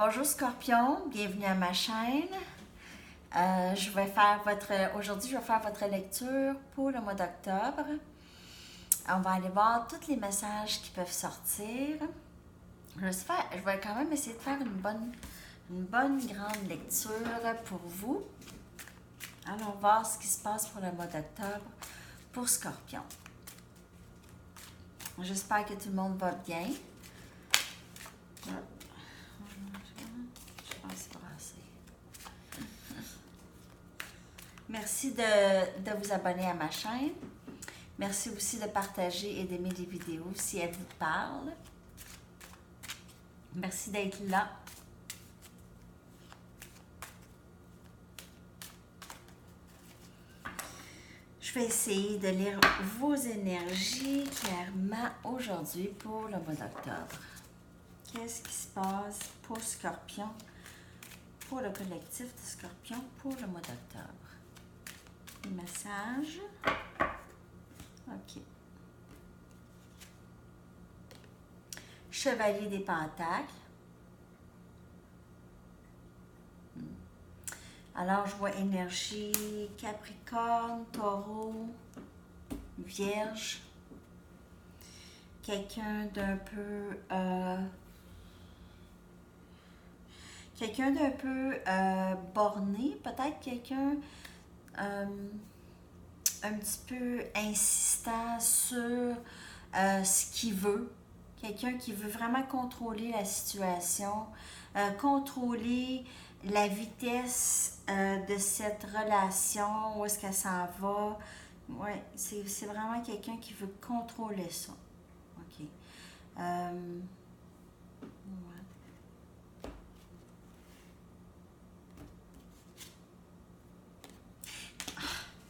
Bonjour Scorpion, bienvenue à ma chaîne. Aujourd'hui, je vais faire votre lecture pour le mois d'octobre. On va aller voir tous les messages qui peuvent sortir. Je vais quand même essayer de faire une bonne grande lecture pour vous. Allons voir ce qui se passe pour le mois d'octobre pour Scorpion. J'espère que tout le monde va bien. Merci de vous abonner à ma chaîne. Merci aussi de partager et d'aimer les vidéos si elles vous parlent. Merci d'être là. Je vais essayer de lire vos énergies clairement aujourd'hui pour le mois d'octobre. Qu'est-ce qui se passe pour Scorpion, pour le collectif de Scorpion pour le mois d'octobre? Les messages. OK. Chevalier des Pentacles. Alors, je vois énergie Capricorne, Taureau, Vierge. Quelqu'un d'un peu... borné, peut-être quelqu'un un petit peu insistant sur ce qu'il veut. Quelqu'un qui veut vraiment contrôler la situation, contrôler la vitesse de cette relation, où est-ce qu'elle s'en va. Ouais, c'est vraiment quelqu'un qui veut contrôler ça. OK.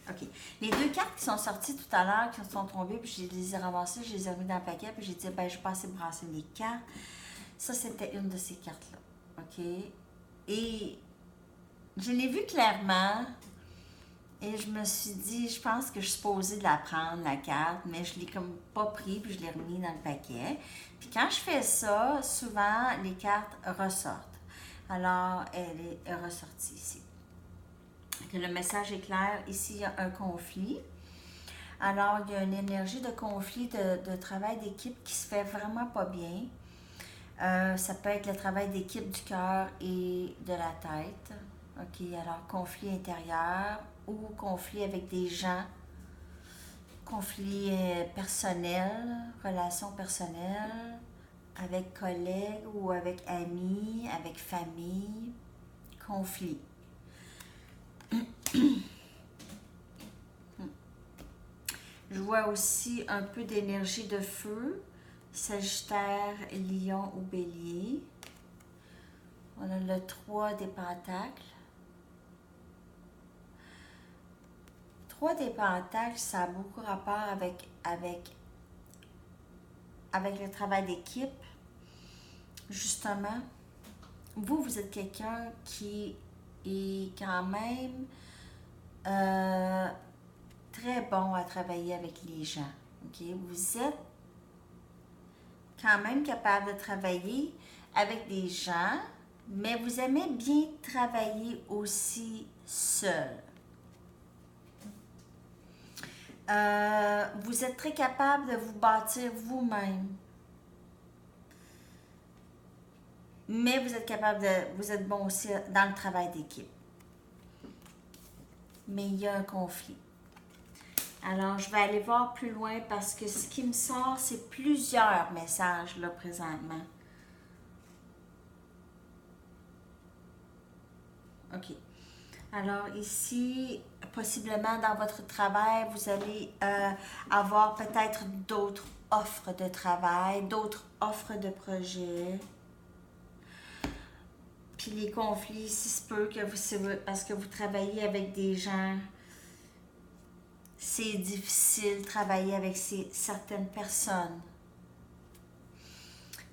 OK. Les deux cartes qui sont sorties tout à l'heure, qui sont tombées, puis je les ai ramassées, je les ai remis dans le paquet, puis j'ai dit, ben, je vais passer brasser les cartes. Ça, c'était une de ces cartes-là. OK? Et je l'ai vue clairement, et je me suis dit, je pense que je suis supposée de la prendre, la carte, mais je ne l'ai comme pas pris, puis je l'ai remis dans le paquet. Puis quand je fais ça, souvent, les cartes ressortent. Alors, elle est ressortie ici. Que le message est clair. Ici, il y a un conflit. Alors, il y a une énergie de conflit, de travail d'équipe qui se fait vraiment pas bien. Ça peut être le travail d'équipe du cœur et de la tête. OK, alors conflit intérieur ou conflit avec des gens. Conflit personnel, relations personnelles, avec collègues ou avec amis, avec famille. Conflit. Je vois aussi un peu d'énergie de feu, Sagittaire, Lion ou Bélier. On a le 3 des Pentacles. 3 des Pentacles, ça a beaucoup rapport avec le travail d'équipe. Justement, vous êtes quelqu'un qui est quand même très bon à travailler avec les gens. Okay? Vous êtes quand même capable de travailler avec des gens, mais vous aimez bien travailler aussi seul. Vous êtes très capable de vous bâtir vous-même. Mais vous êtes bon aussi dans le travail d'équipe. Mais il y a un conflit. Alors, je vais aller voir plus loin parce que ce qui me sort, c'est plusieurs messages là présentement. OK. Alors ici, possiblement dans votre travail, vous allez avoir peut-être d'autres offres de travail, d'autres offres de projets. Puis les conflits, si se peut que parce que vous travaillez avec des gens, c'est difficile de travailler avec certaines personnes.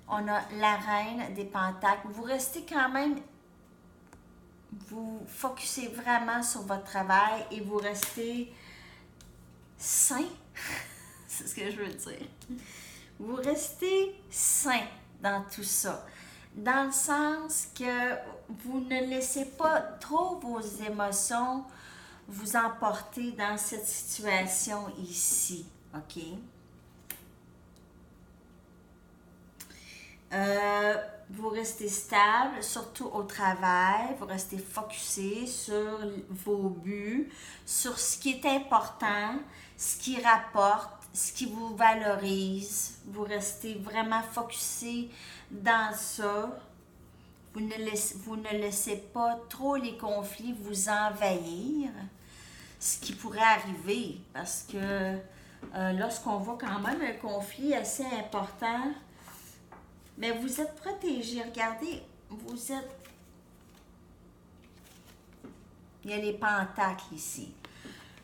On a la reine des Pentacles. Vous restez quand même, vous focussez vraiment sur votre travail et vous restez sain. C'est ce que je veux dire. Vous restez sain dans tout ça. dans le sens que vous ne laissez pas trop vos émotions vous emporter dans cette situation ici, OK? Vous restez stable, surtout au travail, vous restez focusé sur vos buts, sur ce qui est important, ce qui rapporte, ce qui vous valorise. Vous restez vraiment focusé dans ça. Vous ne laissez pas trop les conflits vous envahir, ce qui pourrait arriver, parce que lorsqu'on voit quand même un conflit assez important, mais vous êtes protégé. Regardez, vous êtes... Il y a les pentacles ici.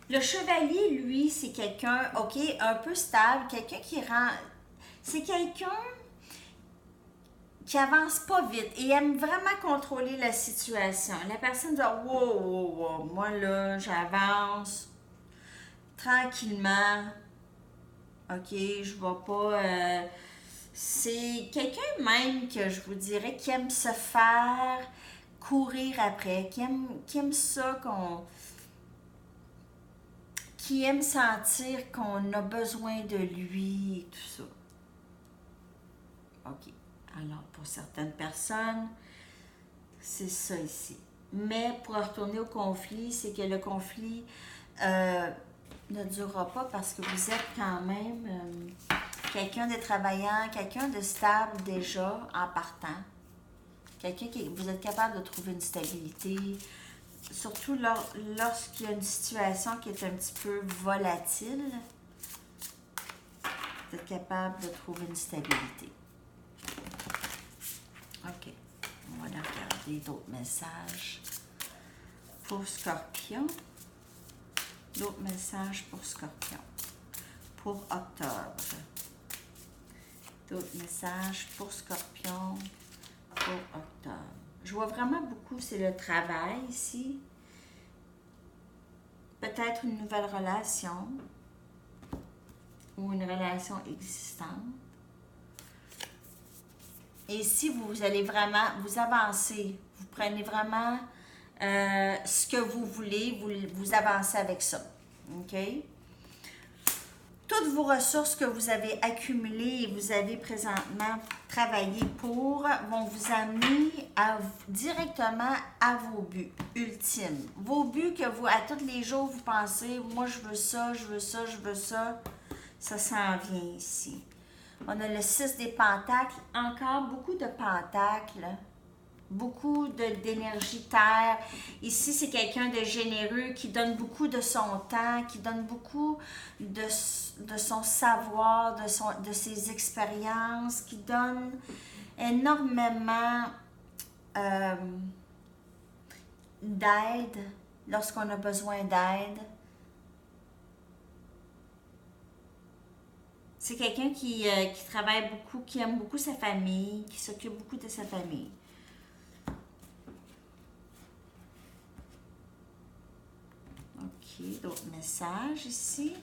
Le chevalier, lui, c'est quelqu'un, OK, un peu stable, quelqu'un qui rend... C'est quelqu'un qui avance pas vite et aime vraiment contrôler la situation. La personne dit, wow, wow, wow, moi là, j'avance tranquillement. OK, je vais pas... c'est quelqu'un même que je vous dirais qui aime se faire courir après, qui aime ça, qui aime sentir qu'on a besoin de lui et tout ça. OK. Alors, pour certaines personnes, c'est ça ici. Mais pour retourner au conflit, c'est que le conflit ne durera pas parce que vous êtes quand même quelqu'un de travaillant, quelqu'un de stable déjà en partant. Quelqu'un qui vous êtes capable de trouver une stabilité, surtout lorsqu'il y a une situation qui est un petit peu volatile. Vous êtes capable de trouver une stabilité. OK. On va aller regarder d'autres messages pour Scorpion. D'autres messages pour Scorpion. Pour octobre. D'autres messages pour Scorpion. Pour octobre. Je vois vraiment beaucoup, c'est le travail ici. Peut-être une nouvelle relation. Ou une relation existante. Et si vous allez vraiment, vous avancez, vous prenez vraiment ce que vous voulez, vous avancez avec ça. OK? Toutes vos ressources que vous avez accumulées et vous avez présentement travaillé pour vont vous amener directement à vos buts ultimes. Vos buts que vous, à tous les jours, vous pensez, moi je veux ça, je veux ça, je veux ça, ça s'en vient ici. On a le 6 des pentacles, encore beaucoup de pentacles, beaucoup d'énergie terre. Ici, c'est quelqu'un de généreux qui donne beaucoup de son temps, qui donne beaucoup de son savoir, de ses expériences, qui donne énormément d'aide lorsqu'on a besoin d'aide. C'est quelqu'un qui travaille beaucoup, qui aime beaucoup sa famille, qui s'occupe beaucoup de sa famille. OK, d'autres messages ici.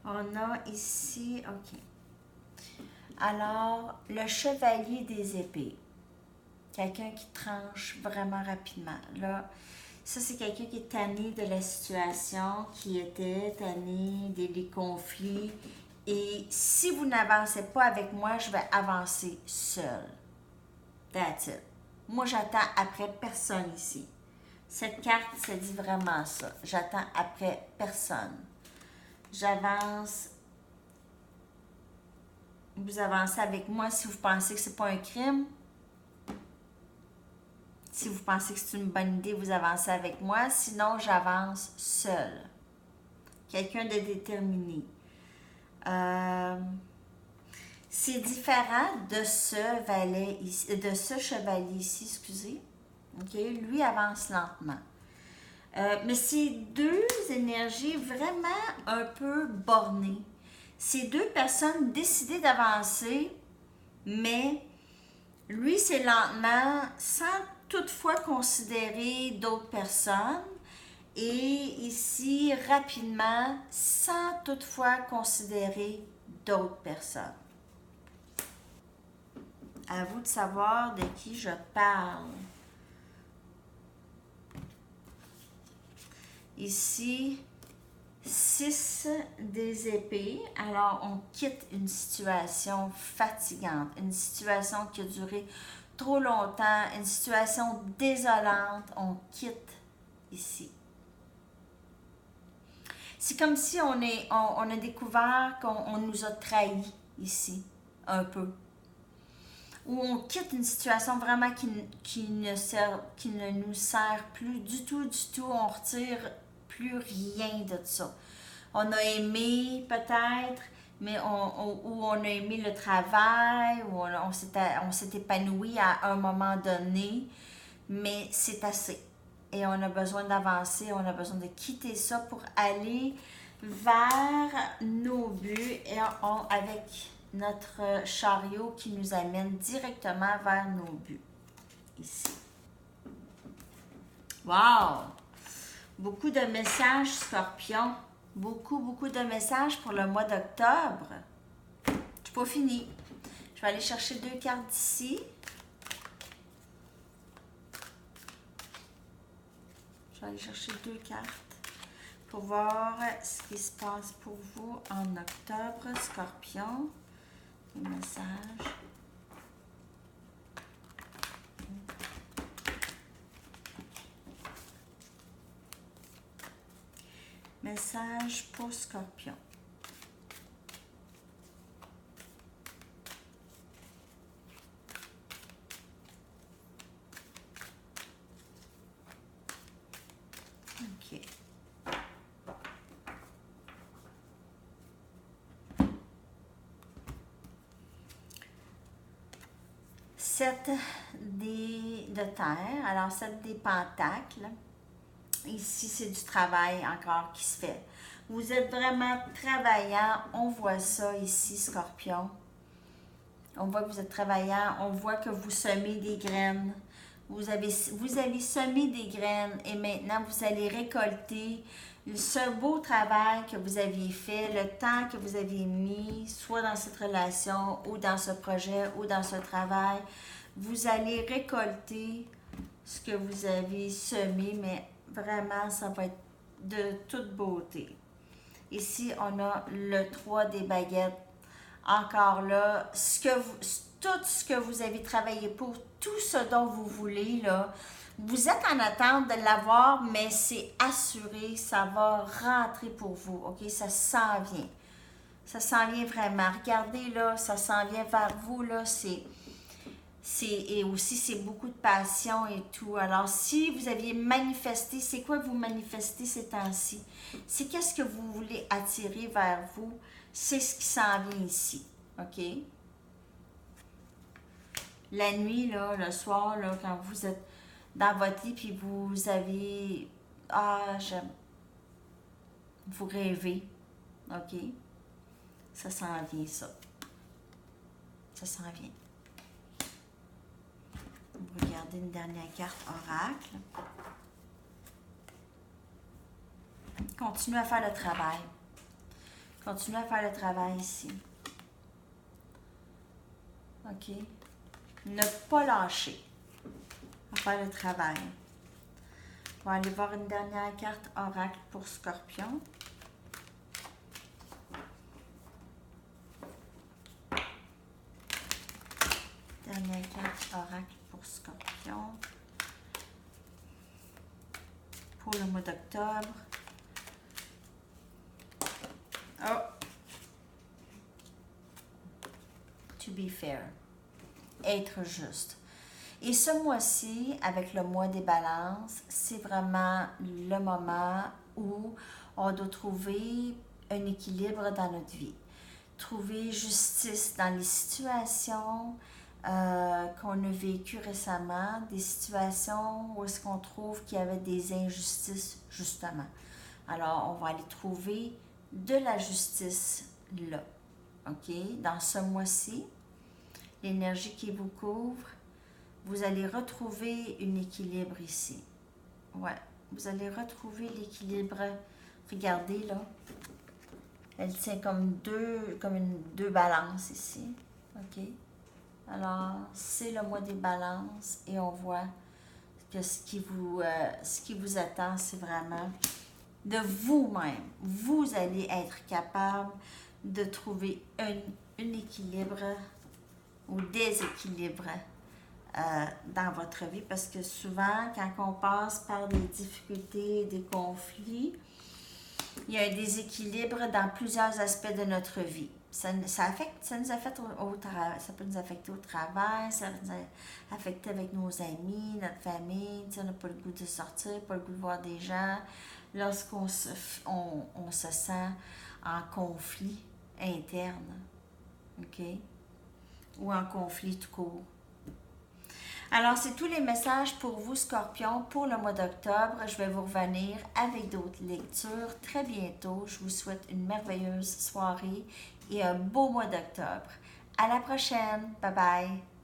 On a ici, OK. Alors, le chevalier des épées. Quelqu'un qui tranche vraiment rapidement. Là, ça, c'est quelqu'un qui est tanné de la situation, qui était tanné des conflits. Et si vous n'avancez pas avec moi, je vais avancer seul. That's it. Moi, j'attends après personne ici. Cette carte, ça dit vraiment ça. J'attends après personne. J'avance. Vous avancez avec moi si vous pensez que c'est pas un crime. Si vous pensez que c'est une bonne idée, vous avancez avec moi. Sinon, j'avance seul. Quelqu'un de déterminé. C'est différent de ce valet ici, de ce chevalier ici, excusez. Okay? Lui avance lentement. Mais c'est deux énergies vraiment un peu bornées. C'est deux personnes décidées d'avancer, mais lui, c'est lentement, sans toutefois considérer d'autres personnes. Et ici, rapidement, sans toutefois considérer d'autres personnes. À vous de savoir de qui je parle. Ici, 6 des épées. Alors, on quitte une situation fatigante, une situation qui a duré trop longtemps, une situation désolante. On quitte ici. C'est comme si on a découvert qu'on nous a trahis ici, un peu. Ou on quitte une situation vraiment qui ne nous sert plus du tout, on retire plus rien de ça. On a aimé peut-être, mais ou on a aimé le travail, ou on s'est épanoui à un moment donné, mais c'est assez. Et on a besoin d'avancer, on a besoin de quitter ça pour aller vers nos buts et avec notre chariot qui nous amène directement vers nos buts. Ici. Wow! Beaucoup de messages, Scorpion. Beaucoup de messages pour le mois d'octobre. Je suis pas finie. Je vais aller chercher 2 cartes d'ici. Je vais aller chercher 2 cartes pour voir ce qui se passe pour vous en octobre, Scorpion. Les messages. Message pour Scorpion. OK. Sept de terre. Alors, 7 des pentacles. Ici, c'est du travail encore qui se fait. Vous êtes vraiment travaillant. On voit ça ici, Scorpion. On voit que vous êtes travaillant. On voit que vous semez des graines. Vous avez semé des graines et maintenant, vous allez récolter ce beau travail que vous aviez fait, le temps que vous aviez mis, soit dans cette relation ou dans ce projet ou dans ce travail. Vous allez récolter ce que vous avez semé, mais vraiment, ça va être de toute beauté. Ici, on a le 3 des baguettes. Encore là, tout ce que vous avez travaillé pour, tout ce dont vous voulez, là, vous êtes en attente de l'avoir, mais c'est assuré, ça va rentrer pour vous, OK? Ça s'en vient. Ça s'en vient vraiment. Regardez, là, ça s'en vient vers vous, là, et aussi, c'est beaucoup de passion et tout. Alors, si vous aviez manifesté, c'est quoi vous manifestez ces temps-ci? C'est qu'est-ce que vous voulez attirer vers vous? C'est ce qui s'en vient ici. OK? La nuit, là, le soir, là, quand vous êtes dans votre lit, puis vous avez... Ah, j'aime... Vous rêvez. OK? Ça s'en vient, ça. Ça s'en vient. Vous regardez une dernière carte oracle. Continuez à faire le travail. Continuez à faire le travail ici. OK? Ne pas lâcher à faire le travail. On va aller voir une dernière carte oracle pour Scorpion. Dernière carte oracle pour Scorpion. Pour le mois d'octobre. Oh! To be fair. Être juste. Et ce mois-ci, avec le mois des balances, c'est vraiment le moment où on doit trouver un équilibre dans notre vie. Trouver justice dans les situations qu'on a vécues récemment, des situations où est-ce qu'on trouve qu'il y avait des injustices, justement. Alors, on va aller trouver de la justice là, OK? Dans ce mois-ci, l'énergie qui vous couvre, vous allez retrouver un équilibre ici. Ouais, vous allez retrouver l'équilibre. Regardez là. Elle tient comme deux balances ici. OK? Alors, c'est le mois des balances et on voit que ce qui vous attend, c'est vraiment de vous-même. Vous allez être capable de trouver un équilibre ou des équilibres dans votre vie parce que souvent, quand on passe par des difficultés, des conflits, il y a un déséquilibre dans plusieurs aspects de notre vie. Ça nous affecte au travail, ça peut nous affecter au travail, ça peut nous affecter avec nos amis, notre famille, on n'a pas le goût de sortir, pas le goût de voir des gens. Lorsqu'on on se sent en conflit interne, OK? Ou en conflit tout court. Alors, c'est tous les messages pour vous, Scorpion, pour le mois d'octobre. Je vais vous revenir avec d'autres lectures très bientôt. Je vous souhaite une merveilleuse soirée et un beau mois d'octobre. À la prochaine. Bye bye.